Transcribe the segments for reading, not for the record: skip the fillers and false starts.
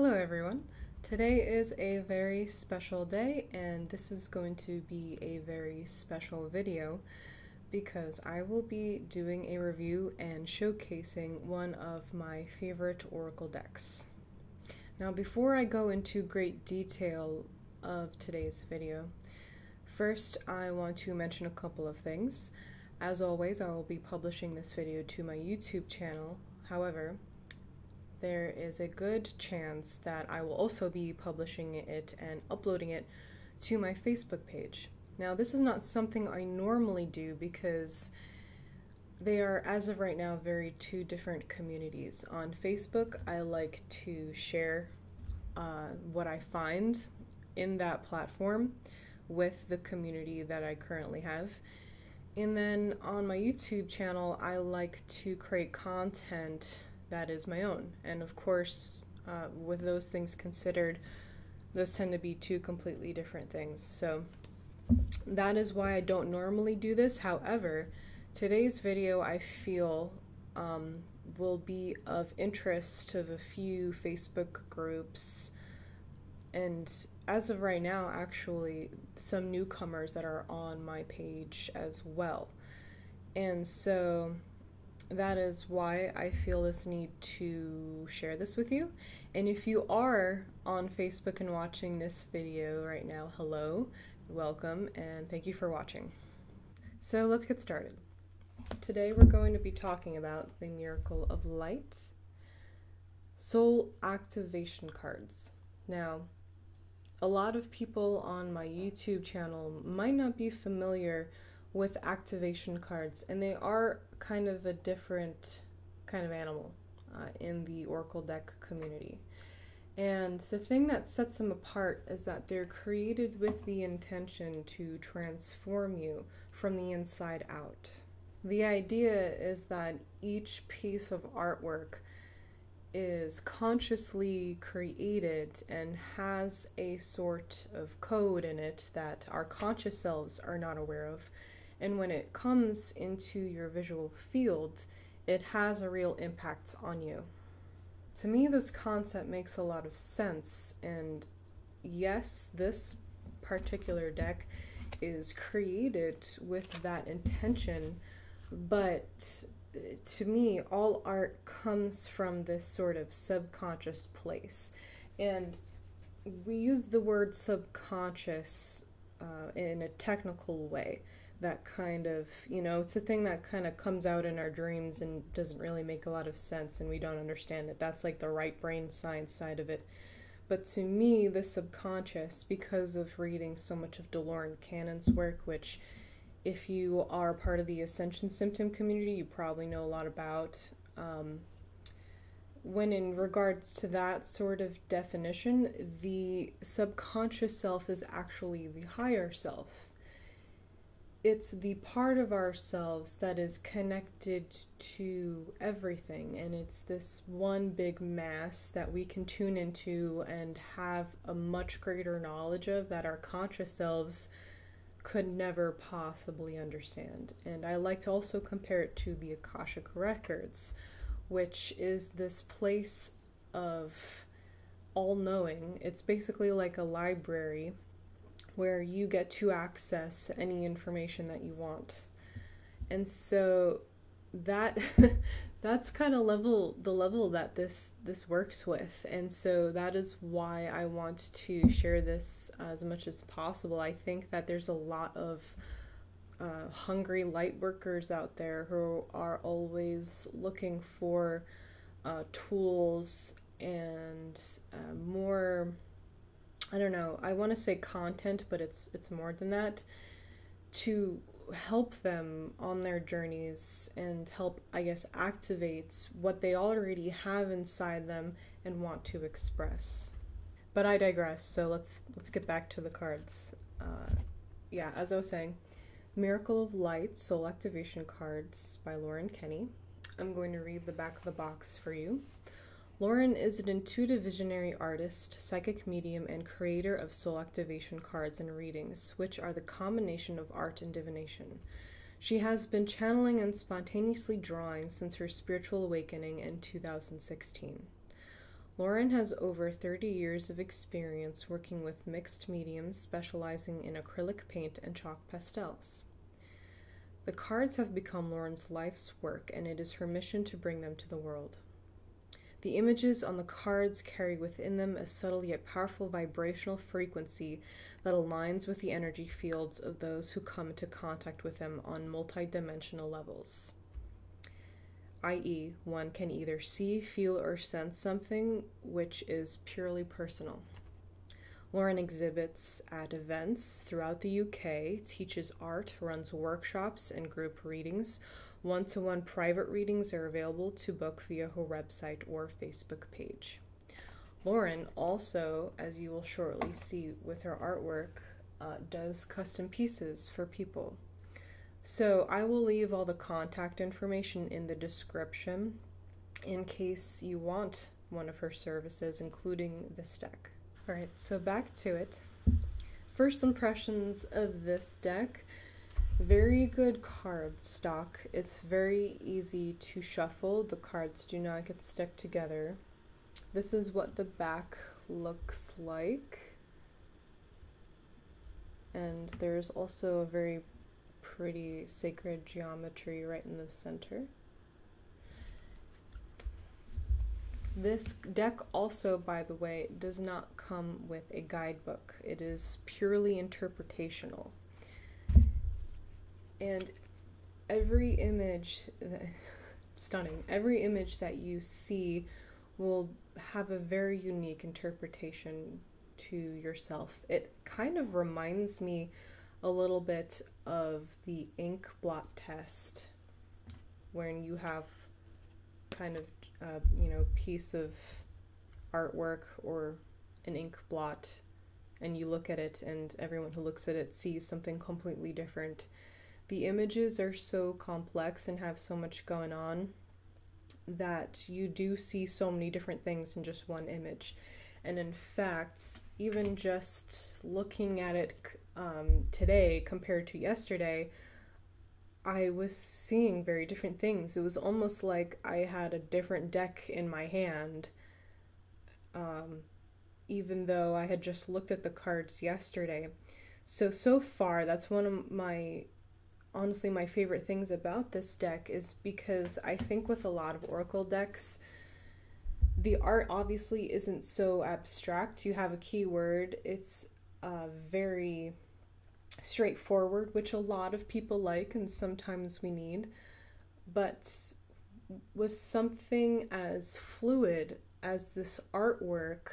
Hello everyone. Today is a very special day and this is going to be a very special video because I will be doing a review and showcasing one of my favorite oracle decks. Now before I go into great detail of today's video, first I want to mention a couple of things. As always, I will be publishing this video to my YouTube channel. However, there is a good chance that I will also be publishing it and uploading it to my Facebook page. Now, this is not something I normally do because they are, as of right now, two different communities. On Facebook, I like to share what I find in that platform with the community that I currently have. And then on my YouTube channel, I like to create content that is my own. And of course, with those things considered, those tend to be two completely different things. So that is why I don't normally do this. However, today's video I feel will be of interest to a few Facebook groups, and as of right now, actually, some newcomers that are on my page as well. And so that is why I feel this need to share this with you. And if you are on Facebook and watching this video right now, hello, welcome, and thank you for watching. So let's get started. Today we're going to be talking about the Miracle of Light soul activation cards. Now, a lot of people on my YouTube channel might not be familiar with activation cards, and they are kind of a different kind of animal in the oracle deck community. And the thing that sets them apart is that they're created with the intention to transform you from the inside out. The idea is that each piece of artwork is consciously created and has a sort of code in it that our conscious selves are not aware of. And when it comes into your visual field, it has a real impact on you. To me, this concept makes a lot of sense, and yes, this particular deck is created with that intention, but to me, all art comes from this sort of subconscious place. And we use the word subconscious in a technical way. That kind of, it's a thing that kind of comes out in our dreams and doesn't really make a lot of sense and we don't understand it. That's like the right brain science side of it. But to me, the subconscious, because of reading so much of Lorren Kenny's work, which if you are part of the Ascension Symptom community, you probably know a lot about. When in regards to that sort of definition, the subconscious self is actually the higher self. It's the part of ourselves that is connected to everything, and it's this one big mass that we can tune into and have a much greater knowledge of that our conscious selves could never possibly understand. And I like to also compare it to the Akashic Records, which is this place of all-knowing. It's basically like a library where you get to access any information that you want. And so that that's kind of the level that this works with. And so that is why I want to share this as much as possible. I think that there's a lot of hungry light workers out there who are always looking for tools and more, I don't know, I want to say content, but it's more than that, to help them on their journeys and help, I guess, activate what they already have inside them and want to express. But I digress, so let's get back to the cards. Yeah, as I was saying, Miracle of Light Soul Activation Cards by Lorren Kenny. I'm going to read the back of the box for you. Lorren is an intuitive visionary artist, psychic medium, and creator of soul activation cards and readings, which are the combination of art and divination. She has been channeling and spontaneously drawing since her spiritual awakening in 2016. Lorren has over 30 years of experience working with mixed mediums specializing in acrylic paint and chalk pastels. The cards have become Lorren's life's work, and it is her mission to bring them to the world. The images on the cards carry within them a subtle yet powerful vibrational frequency that aligns with the energy fields of those who come into contact with them on multidimensional levels. I.e., one can either see, feel, or sense something which is purely personal. Lorren exhibits at events throughout the UK, teaches art, runs workshops and group readings. One-to-one private readings are available to book via her website or Facebook page. Lorren also, as you will shortly see with her artwork, does custom pieces for people. So I will leave all the contact information in the description in case you want one of her services, including this deck. Alright, so back to it. First impressions of this deck. Very good card stock. It's very easy to shuffle. The cards do not get stuck together. This is what the back looks like. And there's also a very pretty sacred geometry right in the center. This deck also, by the way, does not come with a guidebook. It is purely interpretational. And every image, stunning, every image that you see will have a very unique interpretation to yourself. It kind of reminds me a little bit of the ink blot test, when you have kind of piece of artwork or an ink blot, and you look at it and everyone who looks at it sees something completely different. The images are so complex and have so much going on that you do see so many different things in just one image. And in fact, even just looking at it today compared to yesterday, I was seeing very different things. It was almost like I had a different deck in my hand, even though I had just looked at the cards yesterday. So far, that's one of my, honestly, my favorite things about this deck, is because I think with a lot of oracle decks, the art obviously isn't so abstract. You have a keyword. It's very straightforward, which a lot of people like and sometimes we need. But with something as fluid as this artwork,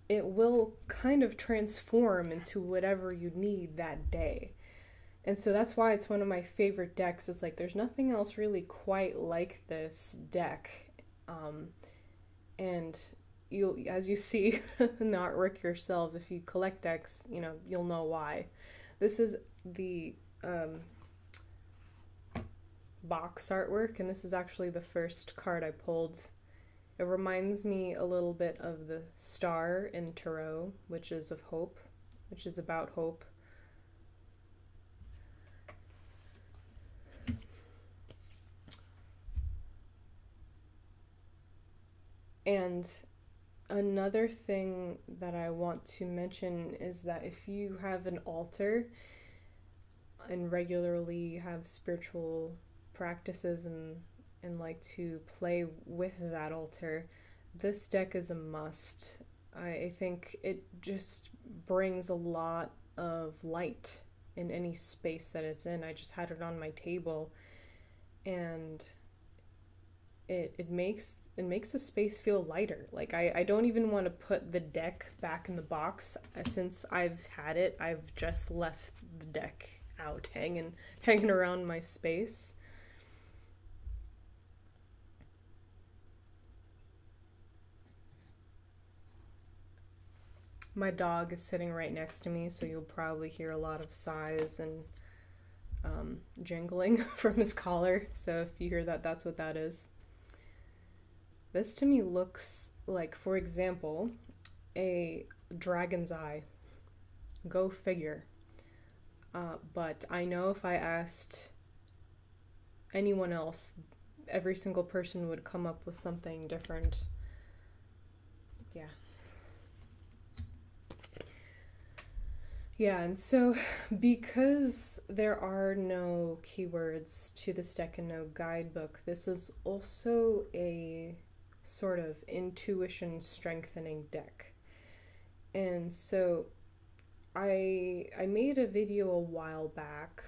it will kind of transform into whatever you need that day. And so that's why it's one of my favorite decks. It's like there's nothing else really quite like this deck. And you'll, as you see in the artwork yourselves, if you collect decks, you'll know why. This is the box artwork, and this is actually the first card I pulled. It reminds me a little bit of the star in Tarot, which is of hope, which is about hope. And another thing that I want to mention is that if you have an altar and regularly have spiritual practices and like to play with that altar, this deck is a must. I think it just brings a lot of light in any space that it's in. I just had it on my table, and it makes the space feel lighter. Like I don't even want to put the deck back in the box. Since I've had it, I've just left the deck out hanging around my space. My dog is sitting right next to me, so you'll probably hear a lot of sighs and jingling from his collar. So if you hear that, that's what that is. This to me looks like, for example, a dragon's eye. Go figure. But I know if I asked anyone else, every single person would come up with something different. yeah. Yeah, and so because there are no keywords to this deck and no guidebook, this is also a sort of intuition strengthening deck. And so I made a video a while back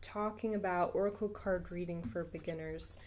talking about oracle card reading for beginners,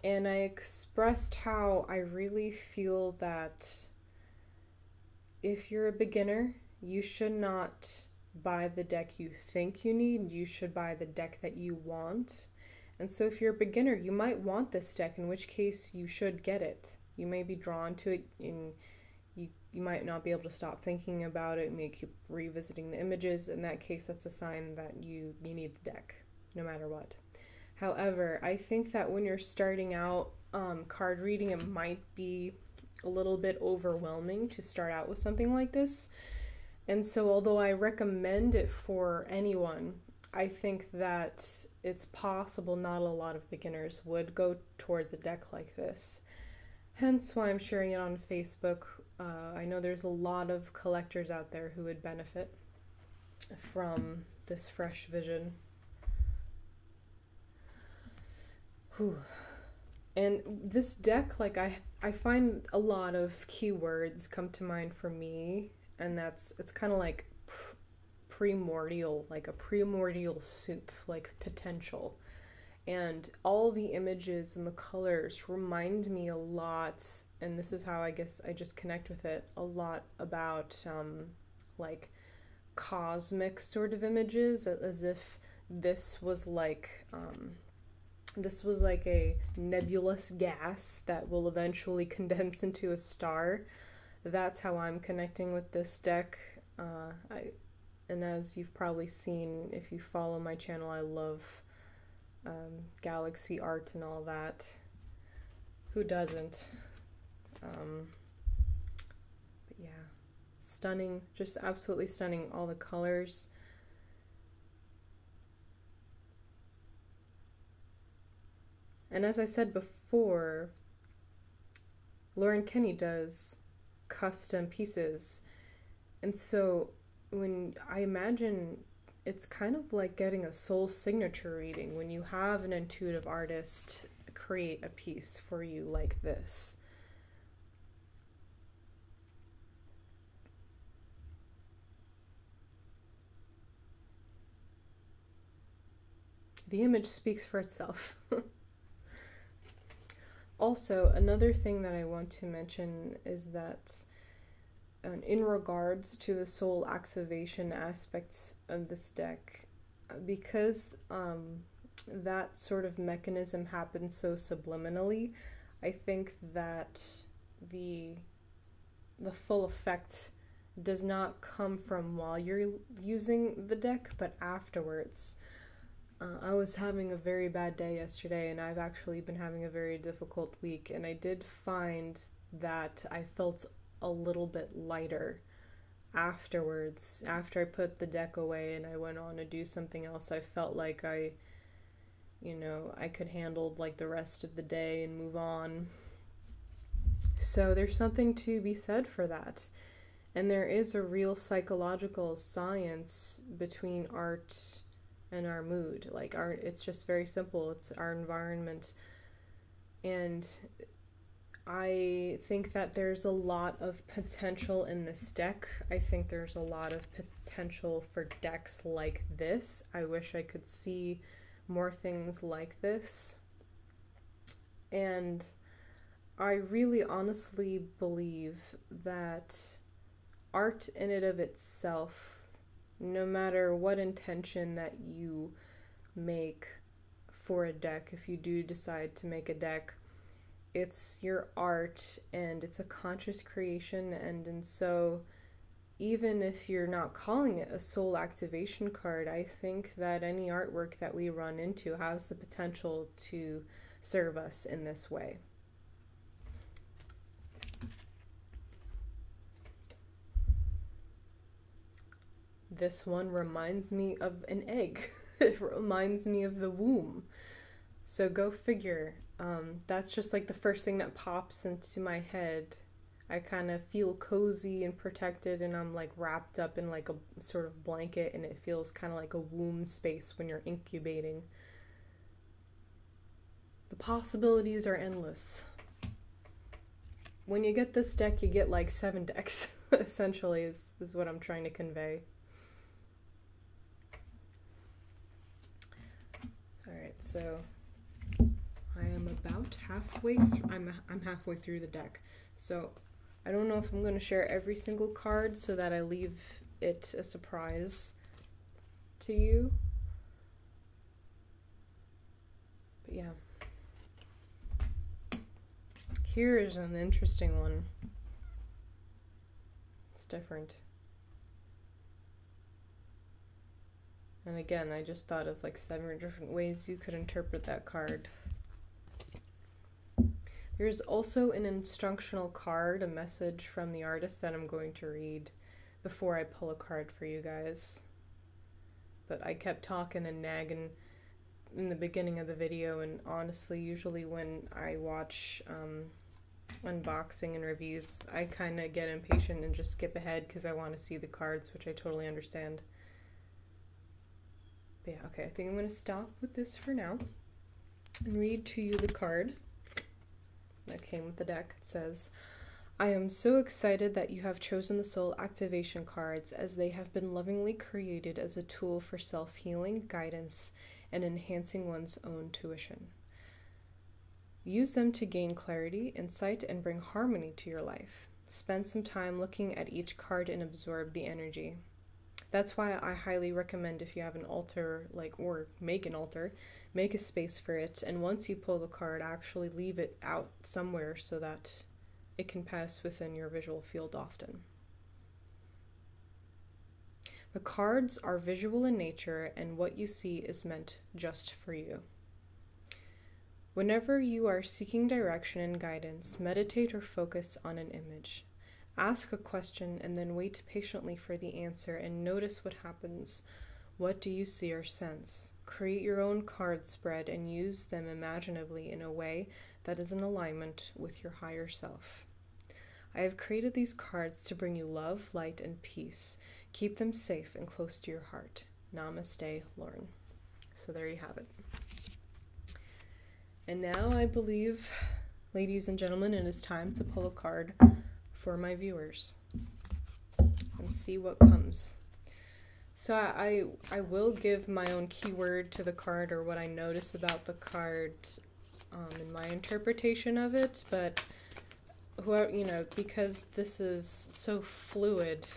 and I expressed how I really feel that if you're a beginner, you should not buy the deck you think you need. You should buy the deck that you want. And so if you're a beginner, you might want this deck, in which case you should get it. You may be drawn to it, and you might not be able to stop thinking about it. You may keep revisiting the images. In that case, that's a sign that you need the deck, no matter what. However, I think that when you're starting out card reading, it might be a little bit overwhelming to start out with something like this. And so although I recommend it for anyone, I think that it's possible not a lot of beginners would go towards a deck like this. Hence why I'm sharing it on Facebook. I know there's a lot of collectors out there who would benefit from this fresh vision. Whew. And this deck, like I find a lot of keywords come to mind for me, and it's kind of like primordial, like a primordial soup, like potential. And all the images and the colors remind me a lot, and this is how I guess I just connect with it a lot, about like cosmic sort of images, as if this was like a nebulous gas that will eventually condense into a star. That's how I'm connecting with this deck. And as you've probably seen, if you follow my channel, I love galaxy art and all that. Who doesn't? But yeah, stunning, just absolutely stunning, all the colors. And as I said before, Lorren Kenny does custom pieces. And so when I imagine it's kind of like getting a soul signature reading when you have an intuitive artist create a piece for you like this. The image speaks for itself. Also, another thing that I want to mention is that in regards to the soul activation aspects of this deck, because that sort of mechanism happens so subliminally, I think that the full effect does not come from while you're using the deck, but afterwards. I was having a very bad day yesterday, and I've actually been having a very difficult week, and I did find that I felt a little bit lighter afterwards. After I put the deck away and I went on to do something else, I felt like I could handle like the rest of the day and move on. So there's something to be said for that. And there is a real psychological science between art and our mood. Like art, it's just very simple. It's our environment. And I think that there's a lot of potential in this deck. I think there's a lot of potential for decks like this. I wish I could see more things like this. And I really honestly believe that art in and of itself, no matter what intention that you make for a deck, if you do decide to make a deck, it's your art and it's a conscious creation. And so even if you're not calling it a soul activation card, I think that any artwork that we run into has the potential to serve us in this way. This one reminds me of an egg. It reminds me of the womb. So go figure. That's just like the first thing that pops into my head I kind of feel cozy and protected, and I'm like wrapped up in like a sort of blanket, and it feels kind of like a womb space when you're incubating. The possibilities are endless. When you get this deck, you get like 7 decks, essentially, is what I'm trying to convey. Alright, so I am about halfway I'm halfway through the deck. So I don't know if I'm going to share every single card so that I leave it a surprise to you. But yeah. Here is an interesting one. It's different. And again, I just thought of like 7 different ways you could interpret that card. There's also an instructional card, a message from the artist that I'm going to read before I pull a card for you guys. But I kept talking and nagging in the beginning of the video, and honestly, usually when I watch unboxing and reviews, I kind of get impatient and just skip ahead because I want to see the cards, which I totally understand. But yeah, okay, I think I'm going to stop with this for now and read to you the card that came with the deck. It says, I am so excited that you have chosen the soul activation cards, as they have been lovingly created as a tool for self-healing, guidance, and enhancing one's own tuition. Use them to gain clarity, insight, and bring harmony to your life. Spend some time looking at each card and absorb the energy. That's why I highly recommend, if you have an altar, or make an altar, make a space for it, and once you pull the card, actually leave it out somewhere so that it can pass within your visual field often. The cards are visual in nature, and what you see is meant just for you. Whenever you are seeking direction and guidance, meditate or focus on an image. Ask a question and then wait patiently for the answer and notice what happens. What do you see or sense? Create your own card spread and use them imaginatively in a way that is in alignment with your higher self. I have created these cards to bring you love, light, and peace. Keep them safe and close to your heart. Namaste, Lorren. So there you have it. And now I believe, ladies and gentlemen, it is time to pull a card for my viewers and see what comes. So I will give my own keyword to the card, or what I notice about the card in my interpretation of it, but whoever, because this is so fluid,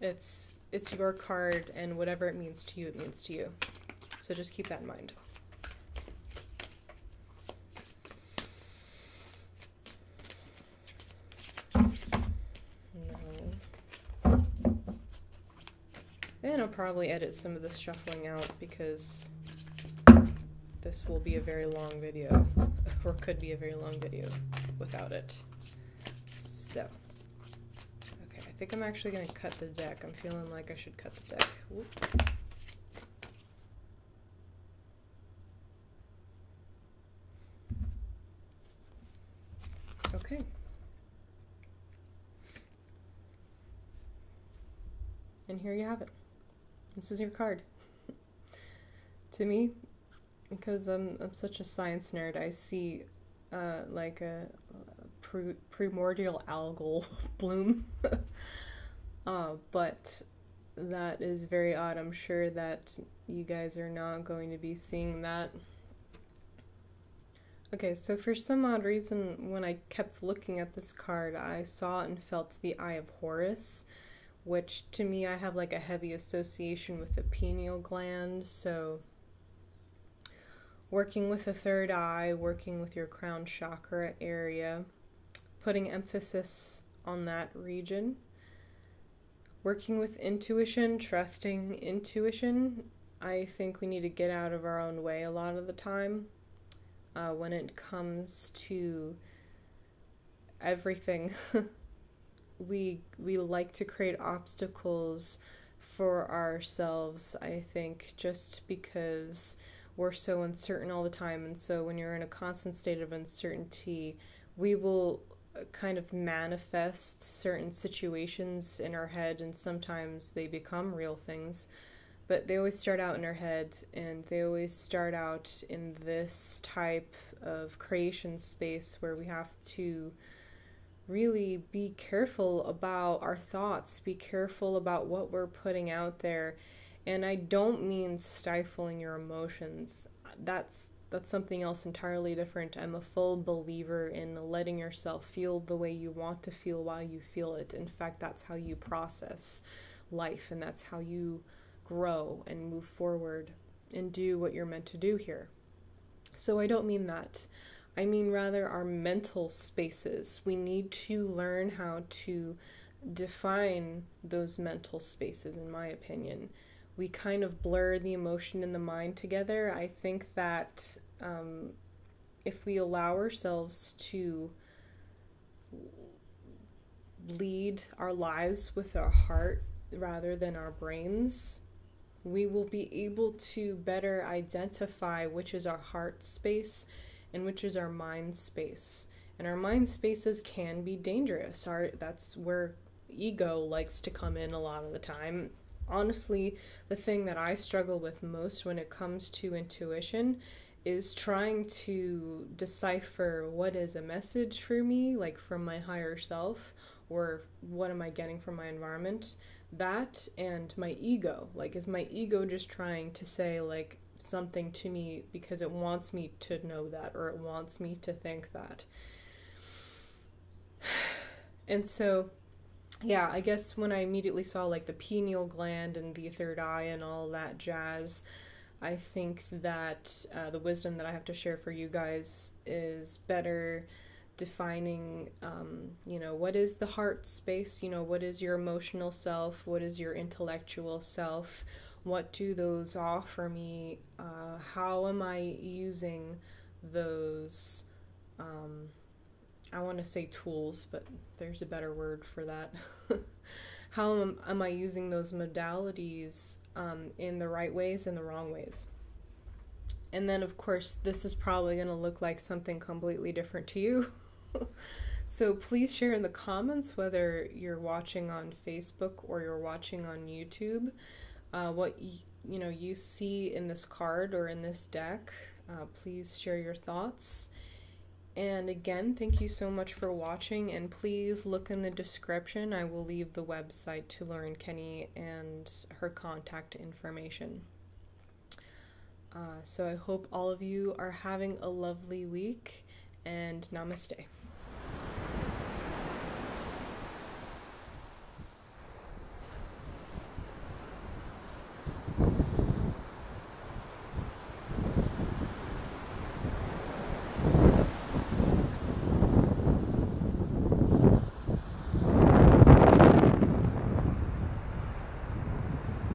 it's your card, and whatever it means to you, it means to you. So just keep that in mind. And I'll probably edit some of this shuffling out because this will be a very long video, or could be a very long video without it. So, okay, I think I'm actually going to cut the deck. I'm feeling like I should cut the deck. Whoop. Okay. And here you have it. This is your card. To me, because I'm such a science nerd, I see like a primordial algal bloom. But that is very odd. I'm sure that you guys are not going to be seeing that. Okay, so for some odd reason, when I kept looking at this card, I saw and felt the Eye of Horus, which to me, I have like a heavy association with the pineal gland. So working with the third eye, working with your crown chakra area, putting emphasis on that region, working with intuition, trusting intuition. I think we need to get out of our own way a lot of the time when it comes to everything. We like to create obstacles for ourselves, I think, just because we're so uncertain all the time. And so when you're in a constant state of uncertainty, we will kind of manifest certain situations in our head, and sometimes they become real things, but they always start out in our head, and they always start out in this type of creation space where we have to really be careful about our thoughts, be careful about what we're putting out there. And I don't mean stifling your emotions. That's something else entirely different. I'm a full believer in letting yourself feel the way you want to feel while you feel it. In fact, that's how you process life, and that's how you grow and move forward and do what you're meant to do here. So I don't mean that. I mean rather our mental spaces. We need to learn how to define those mental spaces, in my opinion. We kind of blur the emotion and the mind together. I think that if we allow ourselves to lead our lives with our heart rather than our brains, we will be able to better identify which is our heart space and which is our mind space. And our mind spaces can be dangerous. That's where ego likes to come in a lot of the time. Honestly, the thing that I struggle with most when it comes to intuition is trying to decipher what is a message for me, like from my higher self, or what am I getting from my environment. That and my ego. Like, is my ego just trying to say, like, something to me because it wants me to know that, or it wants me to think that? And so, yeah, I guess when I immediately saw, like, the pineal gland and the third eye and all that jazz, I think that the wisdom that I have to share for you guys is better defining, what is the heart space, what is your emotional self, what is your intellectual self, what do those offer me, how am I using those, I want to say tools, but there's a better word for that. How am I using those modalities in the right ways and the wrong ways? And then, of course, this is probably going to look like something completely different to you. So please share in the comments whether you're watching on Facebook or you're watching on YouTube, what you see in this card or in this deck. Please share your thoughts. And again, thank you so much for watching, and please look in the description. I will leave the website to Lorren Kenny and her contact information. So I hope all of you are having a lovely week, and namaste.